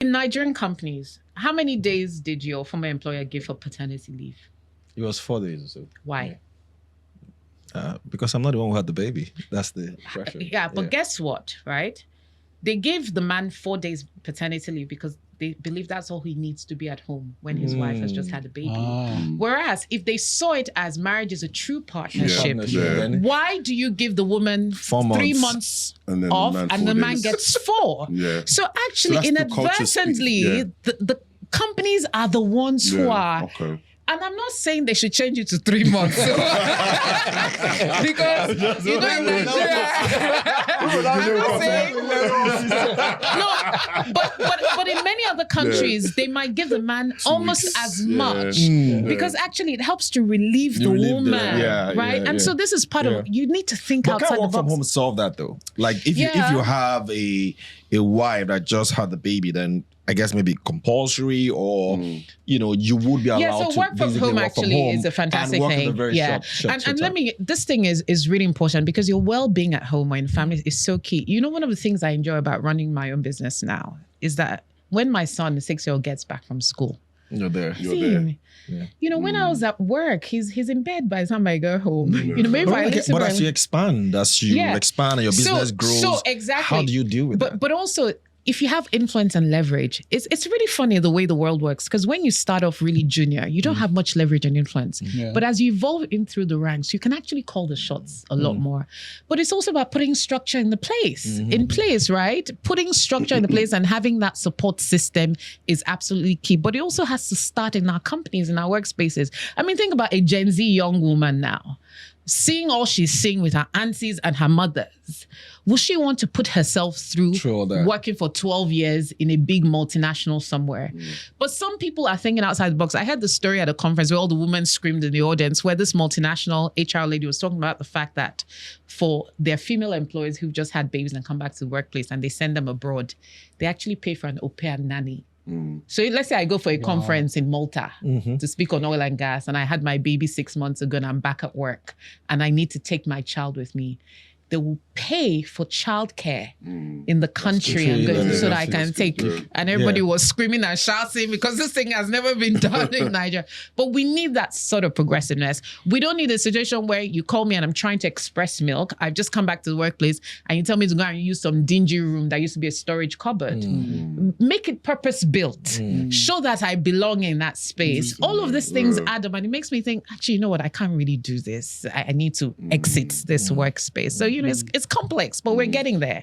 In Nigerian companies, how many days did your former employer give for paternity leave? It was 4 days or so. Why? Because I'm not the one who had the baby. That's the pressure. Yeah, but guess what, right? They gave the man 4 days paternity leave because they believe that's all he needs to be at home when his wife has just had a baby. Whereas if they saw it as marriage is a true partnership, why do you give the woman 3 months off and the man gets 4? So actually, inadvertently, the companies are the ones who are... And I'm not saying they should change it to 3 months. Because, you know, in Nigeria... I'm not saying... No, but in many other countries, they might give the man almost as much. Because actually it helps to relieve the woman. Right? So this is part of... You need to think outside the box. Can work from home solve that though? Like if you have a wife that just had the baby, then... I guess maybe compulsory or, you know, you would be allowed to. So work from home actually is a fantastic thing. This thing is really important because your well-being at home or in family is so key. You know, one of the things I enjoy about running my own business now is that when my son, the 6-year-old, gets back from school, you're there. Yeah. You know, when I was at work, he's in bed by the time I go home. You know, maybe but as you expand, and your business grows, so exactly. How do you deal with that? But also, if you have influence and leverage, it's really funny the way the world works. Because when you start off really junior, you don't have much leverage and influence. But as you evolve in through the ranks, you can actually call the shots a lot more. But it's also about putting structure in place, right? Putting structure in the place and having that support system is absolutely key. But it also has to start in our companies, in our workspaces. I mean, think about a Gen Z young woman now. Seeing all she's seeing with her aunties and her mothers, will she want to put herself through working for 12 years in a big multinational somewhere? But some people are thinking outside the box. I heard the story at a conference where all the women screamed in the audience, where this multinational HR lady was talking about the fact that for their female employees who've just had babies and come back to the workplace and they send them abroad, they actually pay for an au pair nanny. So let's say I go for a conference in Malta to speak on oil and gas, and I had my baby 6 months ago and I'm back at work and I need to take my child with me. They will pay for childcare in the country so that I can take. And everybody was screaming and shouting because this thing has never been done in Nigeria. But we need that sort of progressiveness. We don't need a situation where you call me and I'm trying to express milk. I've just come back to the workplace and you tell me to go and use some dingy room that used to be a storage cupboard. Make it purpose built. Show that I belong in that space. All of these things add up and it makes me think, actually, you know what? I can't really do this. I need to exit this workspace. So, you know, it's complex, but we're getting there.